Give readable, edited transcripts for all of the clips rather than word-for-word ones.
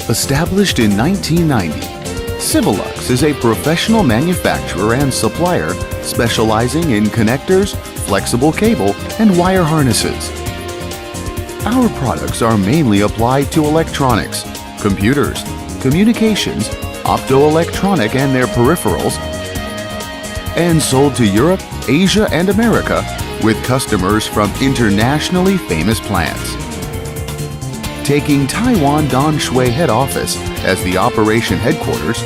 Established in 1990, CviLux is a professional manufacturer and supplier specializing in connectors, flexible cable, and wire harnesses. Our products are mainly applied to electronics, computers, communications, optoelectronic and their peripherals, and sold to Europe, Asia, and America with customers from internationally famous plants. Taking Taiwan Danshui head office as the operation headquarters,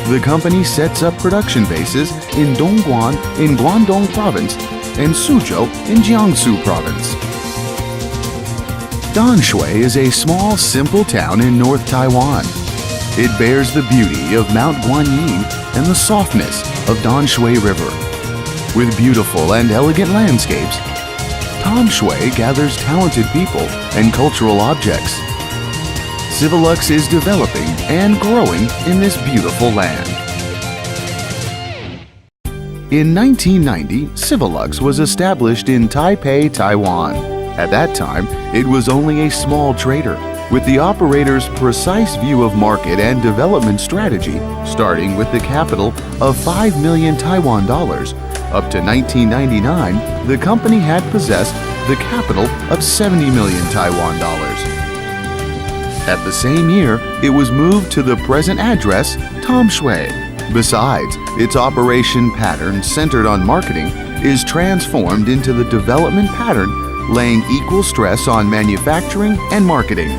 the company sets up production bases in Dongguan in Guangdong Province and Suzhou in Jiangsu Province. Danshui is a small, simple town in North Taiwan. It bears the beauty of Mount Guanyin and the softness of Danshui River. With beautiful and elegant landscapes, Danshui gathers talented people and cultural objects. CviLux is developing and growing in this beautiful land. In 1990, CviLux was established in Taipei, Taiwan. At that time, it was only a small trader, with the operator's precise view of market and development strategy, starting with the capital of 5 million Taiwan dollars. Up to 1999, the company had possessed the capital of 70 million Taiwan dollars. At the same year, it was moved to the present address, Tamshui. Besides, its operation pattern centered on marketing is transformed into the development pattern, laying equal stress on manufacturing and marketing.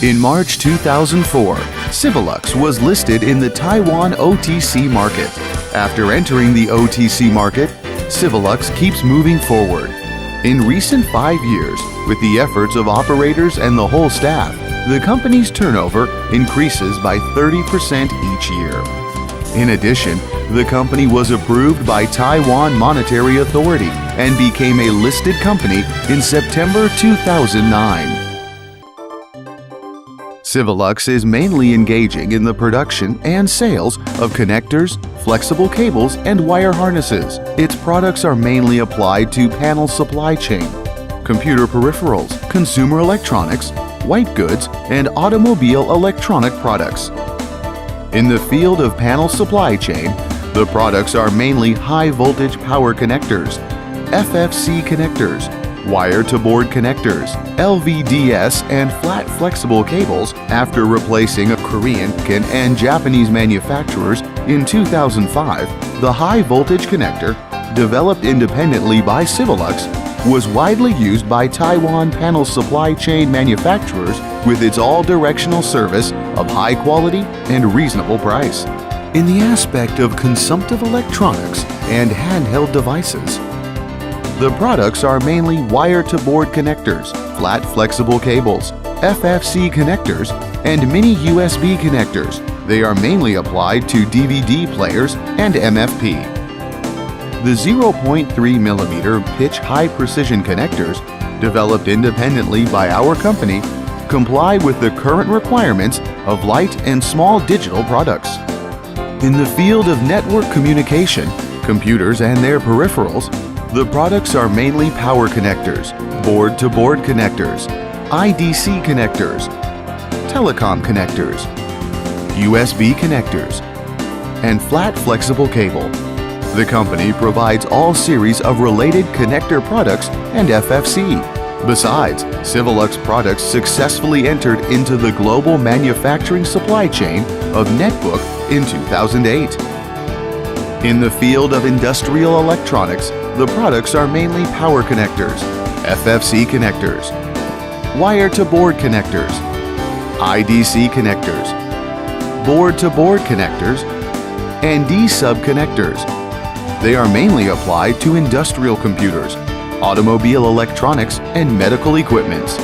In March 2004, CviLux was listed in the Taiwan OTC market. After entering the OTC market, CviLux keeps moving forward. In recent 5 years, with the efforts of operators and the whole staff, the company's turnover increases by 30% each year. In addition, the company was approved by Taiwan Monetary Authority and became a listed company in September 2009. CviLux is mainly engaging in the production and sales of connectors, flexible cables, and wire harnesses. Its products are mainly applied to panel supply chain, computer peripherals, consumer electronics, white goods, and automobile electronic products. In the field of panel supply chain, the products are mainly high-voltage power connectors, FFC connectors, wire-to-board connectors, LVDS, and flat flexible cables after replacing a Korean and Japanese manufacturers in 2005. The high-voltage connector, developed independently by CviLux, was widely used by Taiwan panel supply chain manufacturers with its all-directional service of high quality and reasonable price. In the aspect of consumptive electronics and handheld devices, the products are mainly wire-to-board connectors, flat flexible cables, FFC connectors, and mini USB connectors. They are mainly applied to DVD players and MFP. The 0.3mm pitch high-precision connectors, developed independently by our company, comply with the current requirements of light and small digital products. In the field of network communication, computers and their peripherals, the products are mainly power connectors, board-to-board connectors, IDC connectors, telecom connectors, USB connectors, and flat flexible cable. The company provides all series of related connector products and FFC. Besides, CviLux products successfully entered into the global manufacturing supply chain of netbook in 2008. In the field of industrial electronics, the products are mainly power connectors, FFC connectors, wire-to-board connectors, IDC connectors, board-to-board connectors, and D-sub connectors. They are mainly applied to industrial computers, automobile electronics, and medical equipments.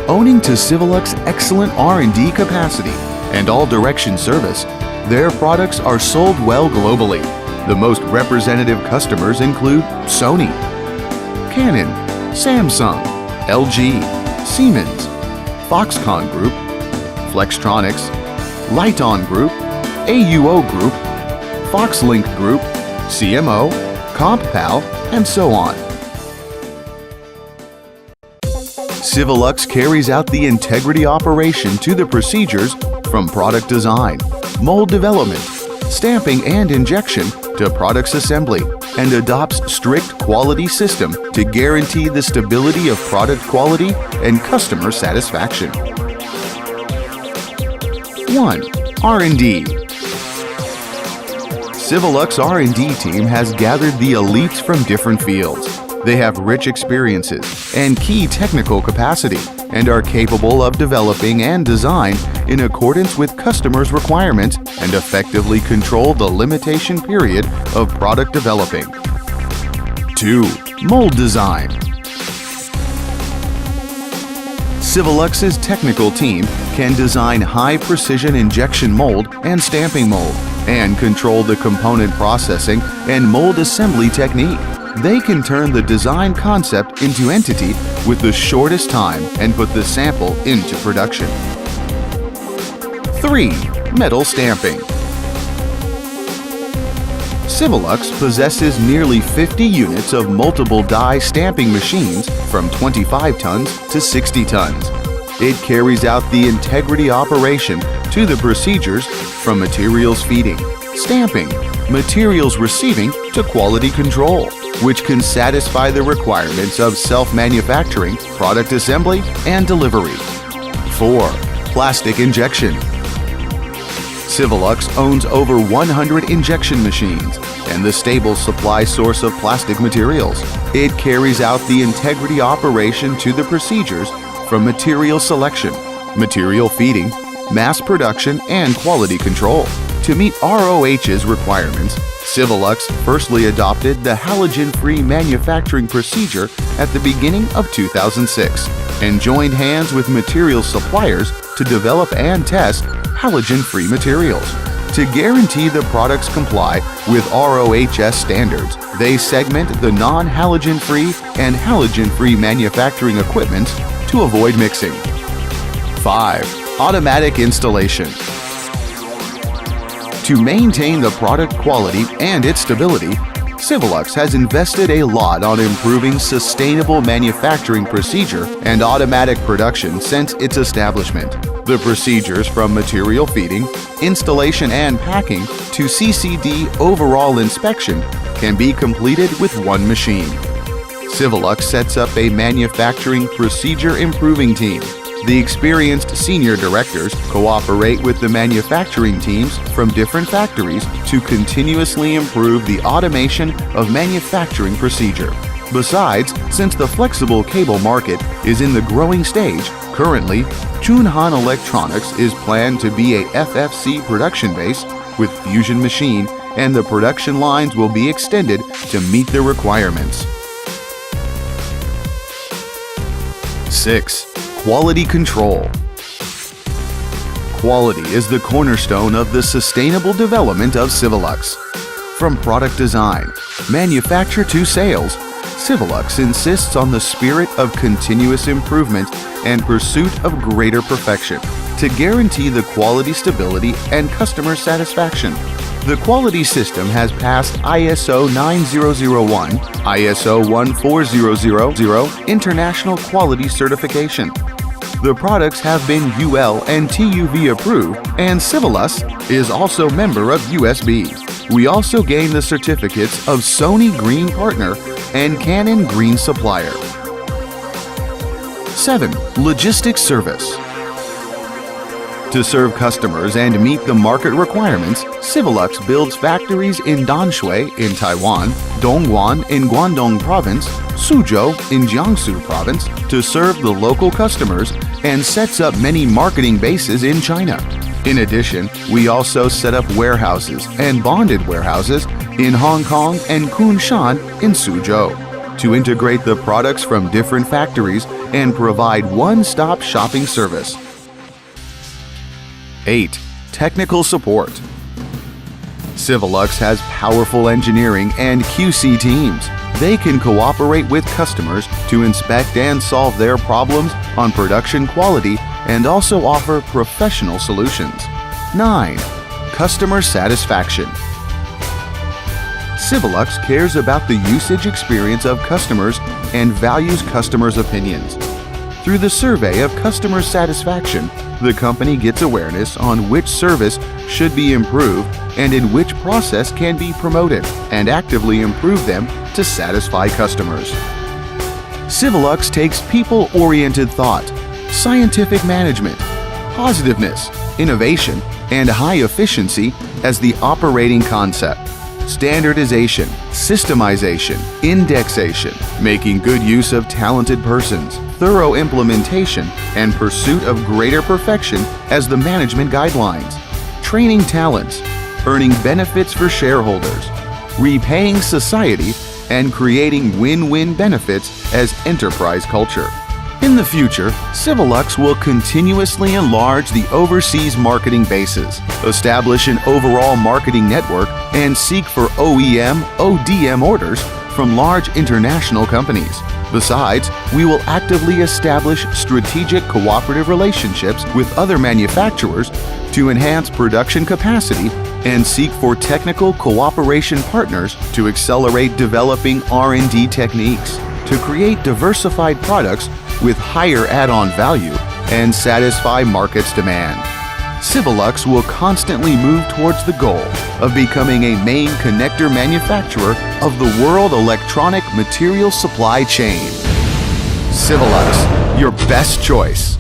Owing to CviLux excellent R&D capacity and all-direction service, their products are sold well globally. The most representative customers include Sony, Canon, Samsung, LG, Siemens, Foxconn Group, Flextronics, Lighton Group, AUO Group, Foxlink Group, CMO, CompPal, and so on. CviLux carries out the integrity operation to the procedures from product design, mold development, stamping and injection to products assembly, and adopts strict quality system to guarantee the stability of product quality and customer satisfaction. 1. R&D. CviLux R&D team has gathered the elites from different fields. They have rich experiences and key technical capacity and are capable of developing and design in accordance with customers' requirements and effectively control the limitation period of product developing. 2. Mold design. CviLux's technical team can design high-precision injection mold and stamping mold and control the component processing and mold assembly technique. They can turn the design concept into entity with the shortest time and put the sample into production. 3. Metal stamping. CviLux possesses nearly 50 units of multiple die stamping machines from 25 tons to 60 tons. It carries out the integrity operation to the procedures from materials feeding, stamping, materials receiving to quality control, which can satisfy the requirements of self-manufacturing, product assembly, and delivery. 4. Plastic injection. CviLux owns over 100 injection machines and the stable supply source of plastic materials. It carries out the integrity operation to the procedures from material selection, material feeding, mass production, and quality control. To meet ROH's requirements, CviLux firstly adopted the halogen-free manufacturing procedure at the beginning of 2006 and joined hands with material suppliers to develop and test halogen-free materials. To guarantee the products comply with ROHS standards, they segment the non-halogen-free and halogen-free manufacturing equipment to avoid mixing. 5. Automatic installation. To maintain the product quality and its stability, CviLux has invested a lot on improving sustainable manufacturing procedure and automatic production since its establishment. The procedures from material feeding, installation and packing to CCD overall inspection can be completed with one machine. CviLux sets up a manufacturing procedure improving team. The experienced senior directors cooperate with the manufacturing teams from different factories to continuously improve the automation of manufacturing procedure. Besides, since the flexible cable market is in the growing stage, currently, Chunhan Electronics is planned to be a FFC production base with fusion machine, and the production lines will be extended to meet the requirements. 6. Quality control. Quality is the cornerstone of the sustainable development of CviLux. From product design, manufacture to sales, CviLux insists on the spirit of continuous improvement and pursuit of greater perfection to guarantee the quality stability and customer satisfaction. The quality system has passed ISO 9001, ISO 14000 International Quality Certification. The products have been UL and TUV approved, and CviLux is also member of USB. We also gain the certificates of Sony Green Partner and Canon Green Supplier. 7. Logistics service. To serve customers and meet the market requirements, CviLux builds factories in Danshui in Taiwan, Dongguan in Guangdong Province, Suzhou in Jiangsu Province to serve the local customers and sets up many marketing bases in China. In addition, we also set up warehouses and bonded warehouses in Hong Kong and Kunshan in Suzhou to integrate the products from different factories and provide one-stop shopping service. 8. Technical support. CviLux has powerful engineering and QC teams. They can cooperate with customers to inspect and solve their problems on production quality and also offer professional solutions. 9. Customer satisfaction. CviLux cares about the usage experience of customers and values customers' opinions. Through the survey of customer satisfaction, the company gets awareness on which service should be improved and in which process can be promoted, and actively improve them to satisfy customers. CviLux takes people-oriented thought, scientific management, positiveness, innovation, and high efficiency as the operating concept. Standardization, systemization, indexation, making good use of talented persons, thorough implementation, and pursuit of greater perfection as the management guidelines. Training talents, earning benefits for shareholders, repaying society, and creating win-win benefits as enterprise culture. In the future, CviLux will continuously enlarge the overseas marketing bases, establish an overall marketing network, and seek for OEM/ODM orders from large international companies. Besides, we will actively establish strategic cooperative relationships with other manufacturers to enhance production capacity and seek for technical cooperation partners to accelerate developing R&D techniques to create diversified products with higher add-on value and satisfy market's demand. CviLux will constantly move towards the goal of becoming a main connector manufacturer of the world electronic material supply chain. CviLux, your best choice.